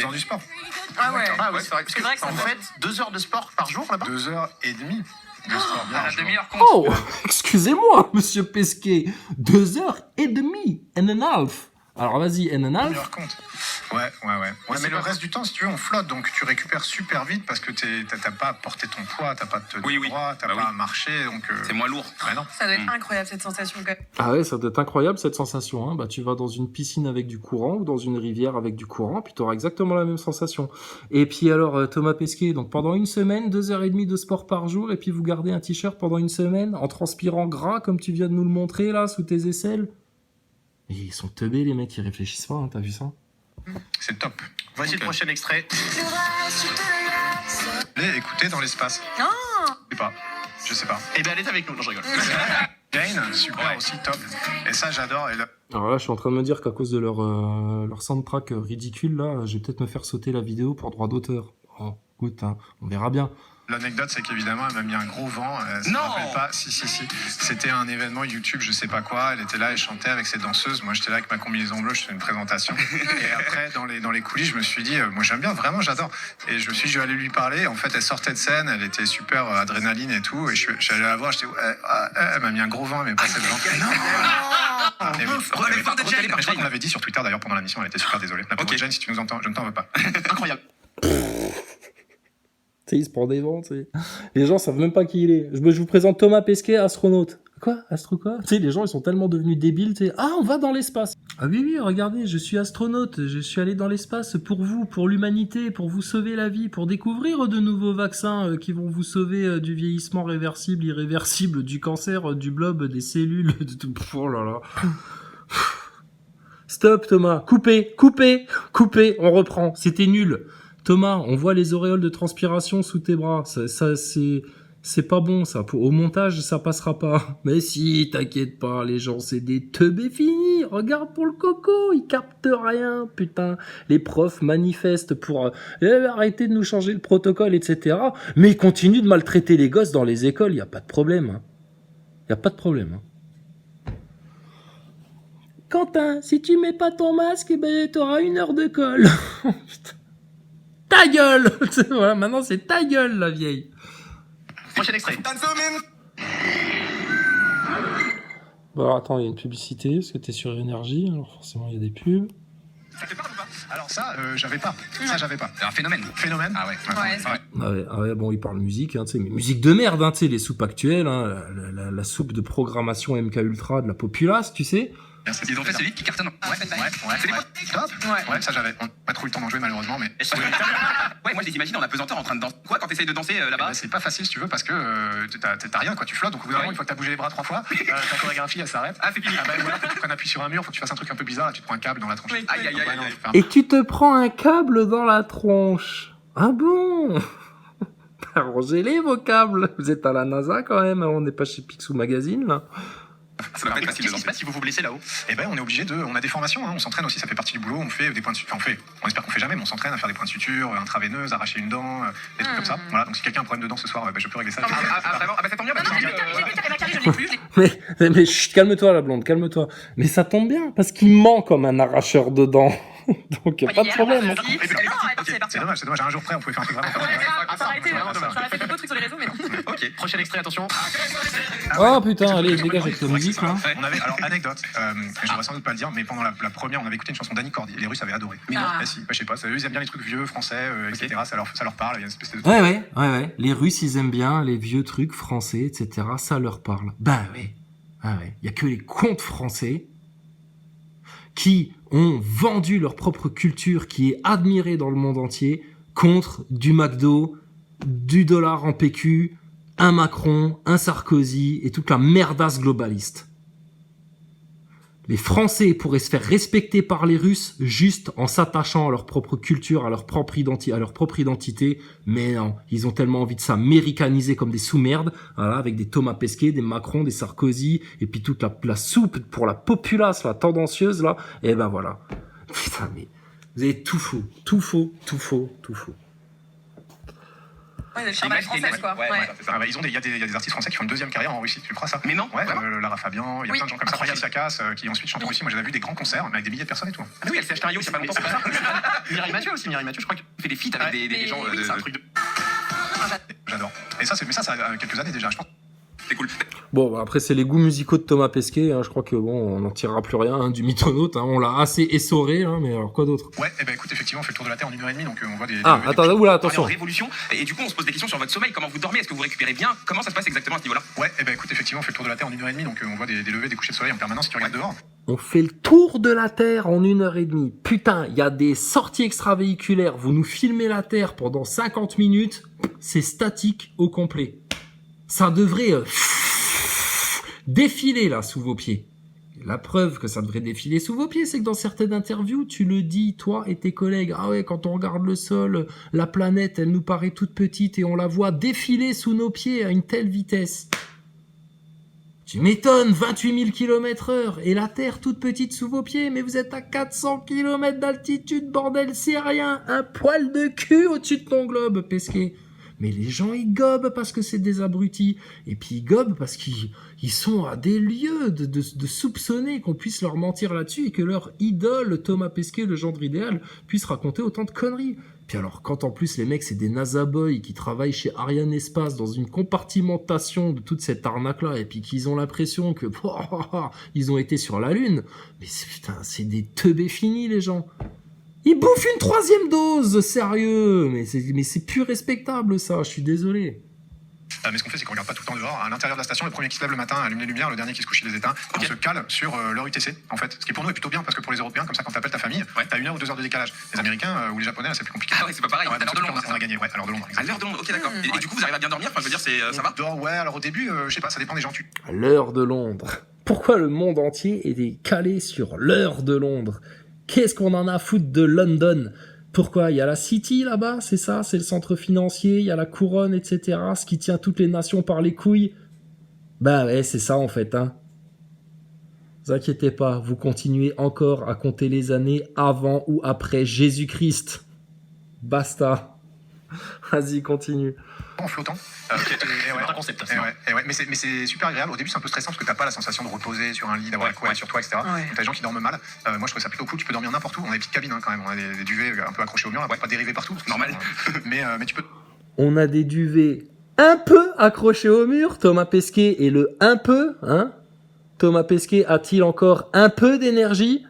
faisant du sport. Ah ouais. Ah ouais, c'est vrai. Parce C'est vrai que ça en va. fait, 2 heures de sport par jour là-bas. 2h30 de sport. À la demi-heure compte. Oh, excusez-moi, monsieur Pesquet. 2h30 and a half. Alors vas-y, and a half. Meilleur compte. Ouais, mais le reste du temps, si tu veux, on flotte, donc tu récupères super vite parce que t'as pas à porter ton poids, t'as pas à te tenir droit, t'as pas à marcher, donc... C'est moins lourd. Ouais, non. Ça doit être incroyable cette sensation quand même. Ah ouais, ça doit être incroyable cette sensation. Hein. Bah, tu vas dans une piscine avec du courant ou dans une rivière avec du courant, puis tu auras exactement la même sensation. Et puis alors, Thomas Pesquet, donc pendant une semaine, 2h30 de sport par jour, et puis vous gardez un t-shirt pendant une semaine en transpirant gras comme tu viens de nous le montrer là, sous tes aisselles. Et ils sont teubés les mecs, ils réfléchissent pas, hein, t'as vu ça? C'est top. Voici le prochain extrait. Écoutez dans l'espace. Je sais pas. Eh ben, elle est avec nous. Non, je rigole. Jane, super aussi, top. Et ça, j'adore. Et là... Alors là, je suis en train de me dire qu'à cause de leur soundtrack ridicule, là, je vais peut-être me faire sauter la vidéo pour droit d'auteur. Oh, écoute, hein, on verra bien. L'anecdote, c'est qu'évidemment, elle m'a mis un gros vent. Ça me rappelle pas. Si. C'était un événement YouTube, je sais pas quoi. Elle était là, elle chantait avec ses danseuses. Moi, j'étais là avec ma combinaison bleue, je faisais une présentation. Et après, dans les coulisses, je me suis dit, moi, j'aime bien, vraiment, j'adore. Et je me suis dit, je vais aller lui parler. En fait, elle sortait de scène, elle était super adrénaline et tout. Et je suis allé la voir, j'étais, elle m'a mis un gros vent, elle m'est passée devant. Et oui. Jane. Je crois qu'on l'avait dit sur Twitter d'ailleurs pendant la mission, elle était super désolée. La pauvre Jane, si tu nous entends, je ne t'en veux pas. Incroyable. Tu sais, il se prend des vents, tu sais. Les gens savent même pas qui il est. Je vous présente Thomas Pesquet, astronaute. Quoi? Astro quoi? Tu sais, les gens, ils sont tellement devenus débiles, tu sais. Ah, on va dans l'espace. Ah oui, regardez, je suis astronaute. Je suis allé dans l'espace pour vous, pour l'humanité, pour vous sauver la vie, pour découvrir de nouveaux vaccins qui vont vous sauver du vieillissement réversible, irréversible, du cancer, du blob, des cellules, de tout. Oh là là. Stop, Thomas. Coupez, on reprend. C'était nul. Thomas, on voit les auréoles de transpiration sous tes bras. Ça c'est pas bon, ça. Au montage, ça passera pas. Mais si, t'inquiète pas, les gens, c'est des teubés finis. Regarde pour le coco, ils captent rien, putain. Les profs manifestent pour arrêter de nous changer le protocole, etc. Mais ils continuent de maltraiter les gosses dans les écoles, y a pas de problème. Hein. Y a pas de problème. Hein. Quentin, si tu mets pas ton masque, ben, t'auras 1 heure de colle. Putain. Ta gueule. Voilà, maintenant c'est ta gueule, la vieille. Prochain extrait. Bon, alors, attends, il y a une publicité, parce que t'es sur Énergie, alors forcément il y a des pubs. Ça te parle ou pas? Alors ça, j'avais pas. Ça, j'avais pas. C'est un phénomène. Phénomène. Ah ouais. Ah ouais, bon, il parle musique, hein, tu sais, mais musique de merde, hein, tu sais, les soupes actuelles, hein, la soupe de programmation MK Ultra de la populace, tu sais. Ils ont fait celui qui cartonne. Ouais. Top. Ouais, ça j'avais. On n'a pas trop eu le temps d'en jouer malheureusement, mais. Ouais, moi je les imagine en apesanteur en train de danser. Quoi, quand t'essayes de danser là-bas? C'est pas facile si tu veux parce que t'as rien quoi, tu flottes. Donc au bout d'un moment, une fois que t'as bougé les bras 3 fois, ta chorégraphie elle s'arrête. Ah, c'est fini. Ah bah voilà, faut que tu prennes appui sur un mur, faut que tu fasses un truc un peu bizarre, là, tu te prends un câble dans la tronche. Aïe. Et tu te prends un câble dans la tronche. Ah bon? Arrangez-les vos câbles. Vous êtes à la NASA quand même, on n'est pas chez Picsou Magazine là. Ça doit pas être facile Qu'est-ce de qui se danser. passe si vous vous blessez là-haut? Et ben on est obligé on a des formations, hein, on s'entraîne aussi, ça fait partie du boulot, on fait des points de suture, on espère qu'on fait jamais, mais on s'entraîne à faire des points de suture, intraveineuses, arracher une dent, des trucs comme ça. Voilà, donc si quelqu'un a un problème de dent ce soir, je peux régler ça. Vraiment? Ah bah ça tombe bien parce que Mais chut, calme-toi la blonde, calme-toi. Mais ça tombe bien, parce qu'il ment comme un arracheur de dents. Donc pas de problème. C'est dommage, à un jour près on pouvait faire un truc vraiment. Ça aurait fait de beaux trucs sur les réseaux, mais non. Ok, prochain extrait, attention. Oh putain, allez, dégage avec ta musique là. On avait, alors anecdote, je devrais sans doute pas le dire, mais pendant la première, on avait écouté une chanson d'Annie Cordy, et les Russes avaient adoré. Mais non, si, je sais pas, eux ils aiment bien les trucs vieux, français, etc. Ça leur parle, il y a une espèce de... Ouais. Les Russes, ils aiment bien les vieux trucs français, etc. Ça leur parle. Bah ouais. Ah ouais. Il y a que les contes français qui ont vendu leur propre culture, qui est admirée dans le monde entier, contre du McDo, du dollar en PQ, un Macron, un Sarkozy et toute la merdasse globaliste. Les Français pourraient se faire respecter par les Russes juste en s'attachant à leur propre culture, à leur propre identité, mais non, ils ont tellement envie de s'américaniser comme des sous-merdes, voilà, avec des Thomas Pesquet, des Macron, des Sarkozy, et puis toute la soupe pour la populace, la tendancieuse, là, et ben voilà. Putain, mais vous avez tout faux. Ouais, des Des charbonnes images, des françaises, quoi. images. Ouais. Ouais, c'est ça. Ah bah, il y a des artistes français qui font une deuxième carrière en Russie, tu crois ça? Mais non, Ouais, vraiment. Lara Fabian, il y a Oui. plein de gens comme ça, Incroyable. Siakas, qui ensuite chantent en Russie. Moi j'avais vu des grands concerts mais avec des milliers de personnes et tout. Ah oui, elle s'est acheté un yacht il y a pas longtemps, c'est pas ça? Mireille Mathieu aussi, Mireille Mathieu, je crois que Elle fait des feats avec des gens. Oui, c'est un truc de. J'adore. Et ça, mais ça a quelques années déjà, je pense. C'est cool. Bon, bah, après, c'est les goûts musicaux de Thomas Pesquet. Hein. Je crois que bon, on n'en tirera plus rien hein, du mythonaute. Hein. On l'a assez essoré, hein, mais alors quoi d'autre? Ouais, et ben écoute, effectivement, on fait le tour de la Terre en 1h30, donc on voit des. Ah, attends, oula, On est en attention. révolution. Et du coup, on se pose des questions sur votre sommeil. Comment vous dormez? Est-ce que vous récupérez bien? Comment ça se passe exactement à ce niveau-là? Ouais, et ben écoute, effectivement, on fait le tour de la Terre en 1h30, donc on voit des levées, des couchers de soleil en permanence si tu regardes dehors. On fait le tour de la Terre en 1h30. Putain, il y a des sorties extravéhiculaires. Vous nous filmez la Terre pendant 50 minutes. C'est statique au complet. Ça devrait défiler là sous vos pieds. La preuve que ça devrait défiler sous vos pieds, c'est que dans certaines interviews, tu le dis, toi et tes collègues, ah ouais, quand on regarde le sol, la planète, elle nous paraît toute petite et on la voit défiler sous nos pieds à une telle vitesse. Tu m'étonnes, 28 000 km/h et la Terre toute petite sous vos pieds, mais vous êtes à 400 km d'altitude, bordel, c'est rien, un poil de cul au-dessus de ton globe, Pesquet. Mais les gens, ils gobent parce que c'est des abrutis. Et puis ils gobent parce qu'ils sont à des lieux de soupçonner qu'on puisse leur mentir là-dessus et que leur idole, Thomas Pesquet, le gendre idéal, puisse raconter autant de conneries. Puis alors, quand en plus les mecs, c'est des NASA boys qui travaillent chez Ariane Espace dans une compartimentation de toute cette arnaque-là et puis qu'ils ont l'impression que ils ont été sur la Lune. Mais putain, c'est des teubés finis, les gens. Ils bouffent une 3e dose, sérieux. Mais c'est plus respectable, ça. Je suis désolé. Mais ce qu'on fait, c'est qu'on regarde pas tout le temps dehors. À l'intérieur de la station, le premier qui se lève le matin allume les lumières, le dernier qui se couche, il les éteint. On se cale sur leur UTC, en fait. Ce qui pour nous est plutôt bien, parce que pour les Européens, comme ça, quand t'appelles ta famille, t'as 1 heure ou 2 heures de décalage. Les Américains ou les Japonais, là, c'est plus compliqué. Ah ouais, c'est pas pareil. Ouais, À l'heure de Londres. on a gagné, ouais, à l'heure de Londres. À l'heure de Londres, ok, d'accord. Et du coup, vous arrivez à bien dormir? Enfin, je veux dire, ça va? Dehors, ouais, alors au début, je sais pas, ça dépend des gens. À l'heure de Londres. Pourquoi le monde entier est calé sur l'heure de Londres? Qu'est-ce qu'on en a à foutre de London? Pourquoi? Il y a la City là-bas, c'est ça? C'est le centre financier, il y a la couronne, etc. Ce qui tient toutes les nations par les couilles. Bah ouais, c'est ça en fait, hein. Vous inquiétez pas, vous continuez encore à compter les années avant ou après Jésus-Christ. Basta. Vas-y, continue. En flottant. C'est un concept. Mais c'est super agréable. Au début, c'est un peu stressant parce que t'as pas la sensation de reposer sur un lit, d'avoir la couette sur toi, etc. Ouais. Donc t'as des gens qui dorment mal. Moi, je trouve ça plutôt cool. Tu peux dormir n'importe où. On a des petites cabines hein, quand même. On a des duvets un peu accrochés au mur. On va pas dériver partout. Parce que Normal. mais tu peux. On a des duvets un peu accrochés au mur. Thomas Pesquet est le un peu, hein? Thomas Pesquet a-t-il encore un peu d'énergie?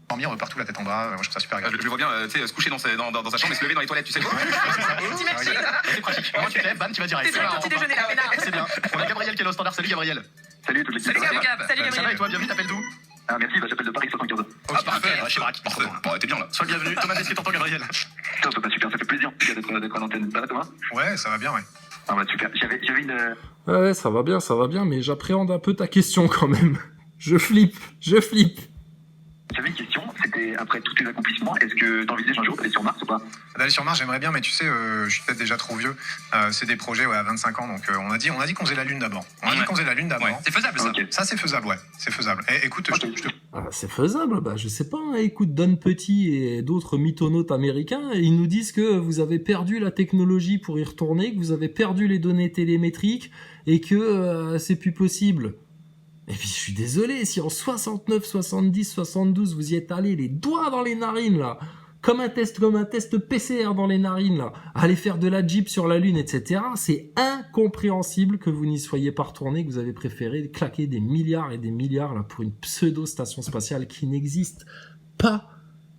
Dormir partout la tête en bas. Moi, je trouve ça super agréable. Je le vois bien, tu sais, se coucher dans sa chambre et se lever dans les toilettes, tu sais quoi? T'imagines? C'est pratique. Moi, tu te lèves, bam, tu vas direct. T'es direct au petit déjeuner là, peinard. C'est bien. On a Gabriel qui est là au standard. Salut Gabriel. Salut toute l'équipe. Salut Gab. Salut Ça va et Gabriel. toi, bienvenue, t'appelles d'où? Ah merci, j'appelle de Paris 75. Ah, parfait. Chez Braque. Bon, t'es bien là. Sois le bienvenu. Thomas Pesquet, t'entends Gabriel? Top, bah super, ça fait plaisir d'être à l'antenne. Ça va Thomas? Ouais, ça va bien, ouais. Ah bah super, j'avais une... Ouais, ça va bien, mais j'appréhende un peu ta question quand même. Je flippe. J'avais une question, c'était après tous tes accomplissements, est-ce que t'envisages un jour d'aller sur Mars ou pas? D'aller sur Mars, j'aimerais bien, mais tu sais, je suis peut-être déjà trop vieux. C'est des projets à 25 ans, donc on a dit qu'on faisait la Lune d'abord. Ouais, c'est faisable ça. Ok. Ça, c'est faisable, ouais. C'est faisable. Et écoute, je te Ah, c'est faisable, bah je sais pas, hein. Écoute Don Petit et d'autres mythonautes américains, ils nous disent que vous avez perdu la technologie pour y retourner, que vous avez perdu les données télémétriques et que c'est plus possible. Et puis je suis désolé, si en 69, 70, 72 vous y êtes allé les doigts dans les narines là, comme un test PCR dans les narines là, aller faire de la Jeep sur la Lune, etc. C'est incompréhensible que vous n'y soyez pas retourné, que vous avez préféré claquer des milliards et des milliards là pour une pseudo-station spatiale qui n'existe pas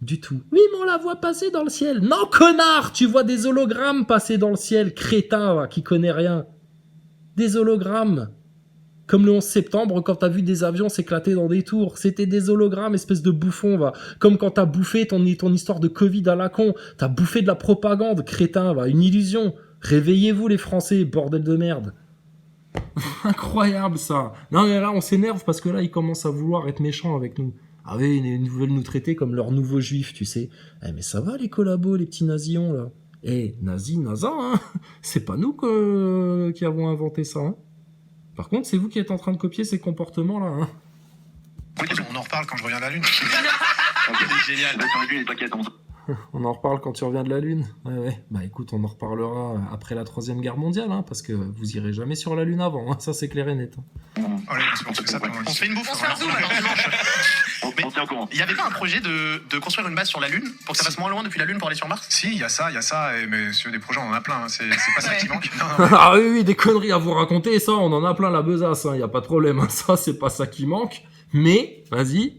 du tout. Oui, mais on la voit passer dans le ciel. Non, connard, tu vois des hologrammes passer dans le ciel, crétin va, qui connaît rien. Des hologrammes. Comme le 11 septembre, quand t'as vu des avions s'éclater dans des tours. C'était des hologrammes, espèce de bouffon, va. Comme quand t'as bouffé ton histoire de Covid à la con. T'as bouffé de la propagande, crétin, va. Une illusion. Réveillez-vous, les Français, bordel de merde. Incroyable, ça. Non, mais là, on s'énerve parce que là, ils commencent à vouloir être méchants avec nous. Ah oui, ils veulent nous traiter comme leurs nouveaux juifs, tu sais. Eh, mais ça va, les collabos, les petits nazillons, là. Eh, nazi, hein. C'est pas nous qui avons inventé ça, hein. Par contre, c'est vous qui êtes en train de copier ces comportements-là. Hein. Oui, on en reparle quand je reviens à la Lune. Ok, génial. Bah, sur la Lune, t'inquiète, On en reparle quand tu reviens de la Lune. Ouais. Bah écoute, on en reparlera après la 3e guerre mondiale, hein, parce que vous irez jamais sur la Lune avant, hein, ça c'est clair et net. Oh là, on se fait ça pendant le On se fait une bouffe. On se fait un zoom, Alors, alors. dimanche. Mais On tient au courant. il y avait pas un projet de construire une base sur la Lune pour que ça fasse moins loin depuis la Lune pour aller sur Mars? Si, il y a ça, mais sur des projets, on en a plein. Hein. C'est pas ça Ouais. qui manque. Non, Ah oui, des conneries à vous raconter, ça on en a plein la besace, y a pas de problème, ça c'est pas ça qui manque. Mais, vas-y.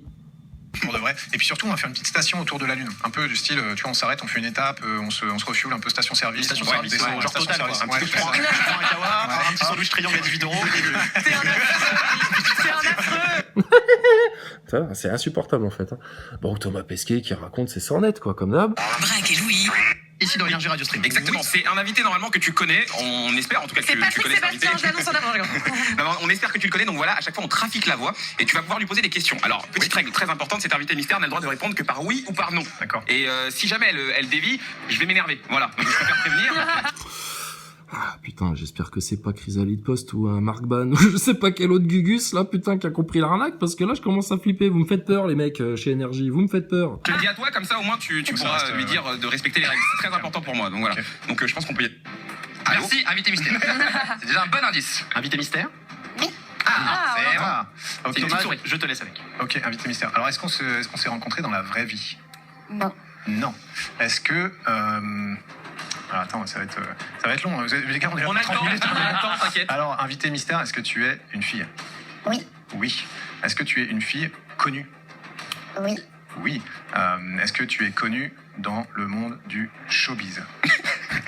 pour de vrai. Et puis surtout, on va faire une petite station autour de la Lune. Un peu du style, tu vois, on s'arrête, on fait une étape, on se refuel un peu station-service. Station-service, descend, genre station Total, quoi. service. Un petit Ouais, coup, je prends un kawa, Ouais. un petit sandwich triangle à 18 €. C'est un affreux. Putain, c'est insupportable en fait. Hein. Bon, Thomas Pesquet qui raconte ses sornettes, quoi, comme d'hab. Braque et Louis. Ici dans Énergie Radio Stream. Exactement, c'est un invité normalement que tu connais, on espère en tout cas que C'est tu Patrick connais cet invité. Sébastien, je l'annonce en avant. Non, non, on espère que tu le connais, donc voilà, à chaque fois on trafique la voix et tu vas pouvoir lui poser des questions. Alors, petite règle très importante, cet invité mystère n'a le droit de répondre que par oui ou par non. D'accord. Et si jamais elle dévie, je vais m'énerver. Voilà, donc je préfère prévenir. Ah putain, j'espère que c'est pas Chrysalide Post ou un Marc Ban ou je sais pas quel autre Gugus là, putain, qui a compris l'arnaque, parce que là je commence à flipper. Vous me faites peur les mecs chez Énergie, vous me faites peur. Je le dis à toi, comme ça au moins tu Donc ça pourras reste, lui dire de respecter les règles. C'est très important pour moi, donc voilà. Ok. Donc je pense qu'on peut y aller. Merci, invité mystère. C'est déjà un bon indice. Invité mystère. Ah, c'est bon. Ah, ok, C'est une petite souris. Je te laisse avec. ok, invité mystère. Alors, est-ce qu'on s'est rencontrés dans la vraie vie? Non. Non. Est-ce que... Alors, attends, ça va être long. Les gars, on est là On a pour le 30 temps, minutes. on a le temps, t'inquiète. Alors, invité mystère, est-ce que tu es une fille? Oui. Oui. Est-ce que tu es une fille connue? Oui. Oui. Est-ce que tu es connue dans le monde du showbiz?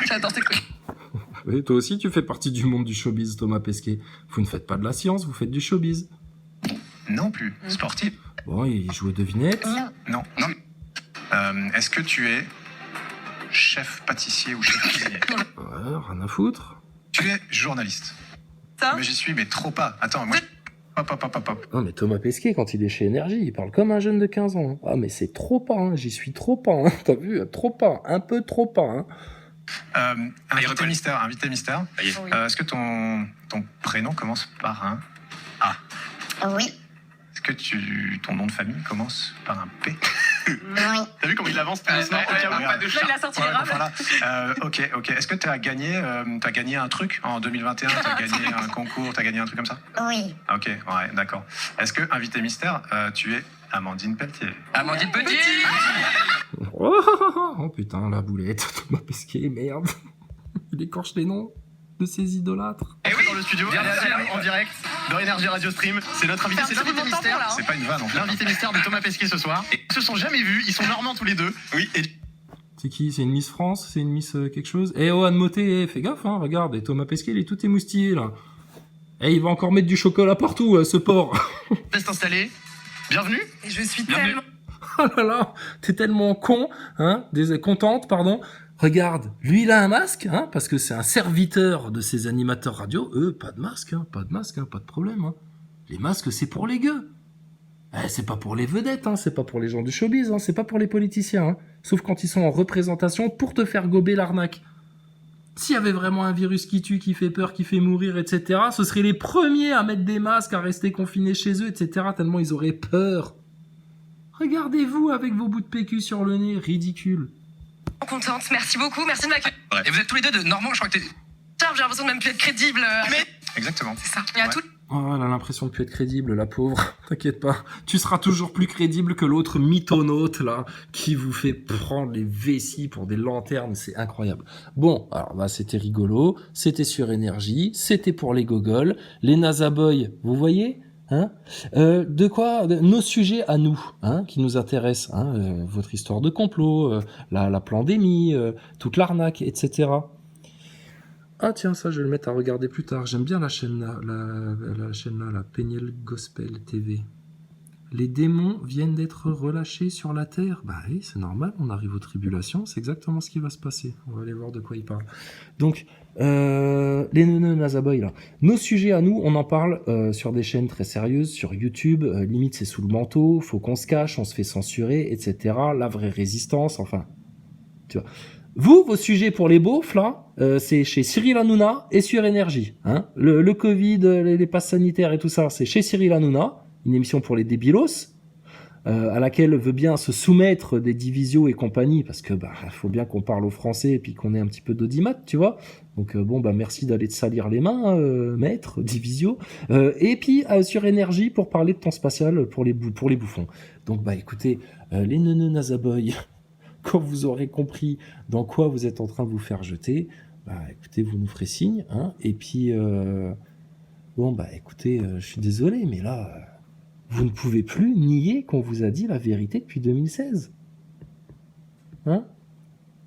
J'adore tes couilles. Oui, toi aussi tu fais partie du monde du showbiz, Thomas Pesquet. Vous ne faites pas de la science, vous faites du showbiz. Non plus. Sportif? Bon, il joue aux devinettes. Non. Non. Est-ce que tu es chef pâtissier ou chef cuisinier? Ouais, rien à foutre. Tu es journaliste. Ça Mais j'y suis, mais trop pas. Attends, moi... Hop. Non mais Thomas Pesquet, quand il est chez Énergie, il parle comme un jeune de 15 ans. Ah mais c'est trop pas, hein. J'y suis trop pas, hein. T'as vu, trop pas, un peu trop pas. Hein. Invité recolle. mystère. Oui. Est-ce que ton prénom commence par un A? Oui. Est-ce que ton nom de famille commence par un P? Oui. T'as vu comment il avance tout doucement au cas où? Pas de Là, chat. il a sorti les Ouais, rames. voilà. Ok. Est-ce que tu as gagné un truc en 2021? Tu as gagné un concours? Tu as gagné un truc comme ça? Oui. Ok, ouais, d'accord. Est-ce que, invité mystère, tu es Amandine Pelletier? Amandine Petit. Oh putain, la boulette, Thomas Pesquet, merde. Il écorche les noms de ses idolâtres. Et oui, dans le studio, Bien, RTL, bien. en direct, dans Énergie Radio Stream. C'est notre invité, c'est C'est un petit l'invité roulement de tambour, mystère. là. hein. C'est pas une vanne en fait. L'invité mystère de Thomas Pesquet ce soir. Ils se sont jamais vus, ils sont normands tous les deux. Oui, et C'est qui? C'est une Miss France? C'est une Miss quelque chose? Eh oh, Anne Motet, fais gaffe, hein, regarde, et Thomas Pesquet, il est tout émoustillé, là. Eh, il va encore mettre du chocolat partout, ce porc. Reste installé. Bienvenue. Et je suis Bienvenue. tellement... Oh là là, t'es tellement con, hein, contente, pardon. Regarde, lui il a un masque, hein, parce que c'est un serviteur de ces animateurs radio. Eux, pas de masque, pas de problème. Hein. Les masques, c'est pour les gueux. C'est pas pour les vedettes, hein, c'est pas pour les gens du showbiz, hein, c'est pas pour les politiciens. Hein. Sauf quand ils sont en représentation pour te faire gober l'arnaque. S'il y avait vraiment un virus qui tue, qui fait peur, qui fait mourir, etc., ce seraient les premiers à mettre des masques, à rester confinés chez eux, etc., tellement ils auraient peur. Regardez-vous avec vos bouts de PQ sur le nez, ridicule. contente. Merci beaucoup. Merci de m'accueillir. et vous êtes tous les deux de Normand, je crois que t'es... J'ai l'impression de même plus être crédible. Mais Exactement. c'est ça. Il y a Ouais. tout. Oh, elle a l'impression de plus être crédible, la pauvre. T'inquiète pas. Tu seras toujours plus crédible que l'autre mythonaute, là, qui vous fait prendre les vessies pour des lanternes. C'est incroyable. Bon, alors, bah, c'était rigolo. C'était sur Énergie. C'était pour les gogoles. Les NASA Boys, vous voyez? Hein, de quoi nos sujets à nous, hein, qui nous intéressent, hein, votre histoire de complot, la pandémie, toute l'arnaque, etc. Ah tiens, ça je vais le mettre à regarder plus tard. J'aime bien la chaîne là, la Peniel Gospel TV. Les démons viennent d'être relâchés sur la terre. Bah oui, c'est normal, on arrive aux tribulations, c'est exactement ce qui va se passer. On va aller voir de quoi il parle. Donc, les neuneux Nazaboy là. Nos sujets à nous, on en parle sur des chaînes très sérieuses, sur YouTube, limite c'est sous le manteau, faut qu'on se cache, on se fait censurer, etc. La vraie résistance, enfin, tu vois. Vous, vos sujets pour les beaufs, là, c'est chez Cyril Hanouna et sur Énergie. Hein. Le Covid, les passes sanitaires et tout ça, c'est chez Cyril Hanouna, une émission pour les débilos. à laquelle veut bien se soumettre des Divisio et compagnie, parce que faut bien qu'on parle au français et puis qu'on ait un petit peu d'audimat, tu vois. Donc merci d'aller te salir les mains, maître Divisio. Et puis sur énergie pour parler de temps spatial pour les bouffons. Donc écoutez, les neuneux Nazaboy, quand vous aurez compris dans quoi vous êtes en train de vous faire jeter, écoutez, vous nous ferez signe, hein. Et puis écoutez, je suis désolé, mais là, vous ne pouvez plus nier qu'on vous a dit la vérité depuis 2016. Hein?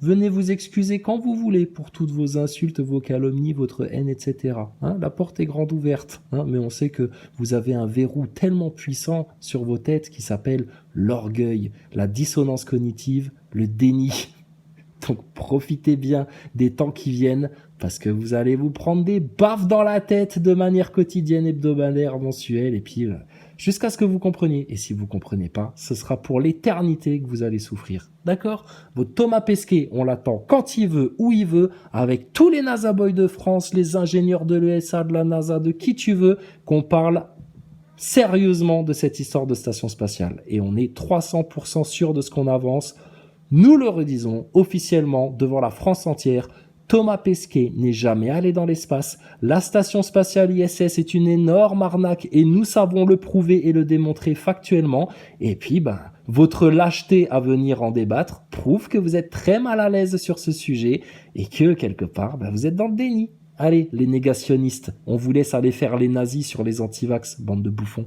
Venez vous excuser quand vous voulez pour toutes vos insultes, vos calomnies, votre haine, etc. Hein? La porte est grande ouverte, hein? Mais on sait que vous avez un verrou tellement puissant sur vos têtes qui s'appelle l'orgueil, la dissonance cognitive, le déni. Donc profitez bien des temps qui viennent, parce que vous allez vous prendre des baffes dans la tête de manière quotidienne, hebdomadaire, mensuelle, et puis jusqu'à ce que vous compreniez. Et si vous comprenez pas, ce sera pour l'éternité que vous allez souffrir. D'accord? Votre Thomas Pesquet, on l'attend quand il veut, où il veut, avec tous les NASA Boys de France, les ingénieurs de l'ESA, de la NASA, de qui tu veux, qu'on parle sérieusement de cette histoire de station spatiale. Et on est 300% sûr de ce qu'on avance. Nous le redisons officiellement devant la France entière, Thomas Pesquet n'est jamais allé dans l'espace. La station spatiale ISS est une énorme arnaque et nous savons le prouver et le démontrer factuellement. Et puis, votre lâcheté à venir en débattre prouve que vous êtes très mal à l'aise sur ce sujet et que, quelque part, vous êtes dans le déni. Allez, les négationnistes, on vous laisse aller faire les nazis sur les antivax, bande de bouffons.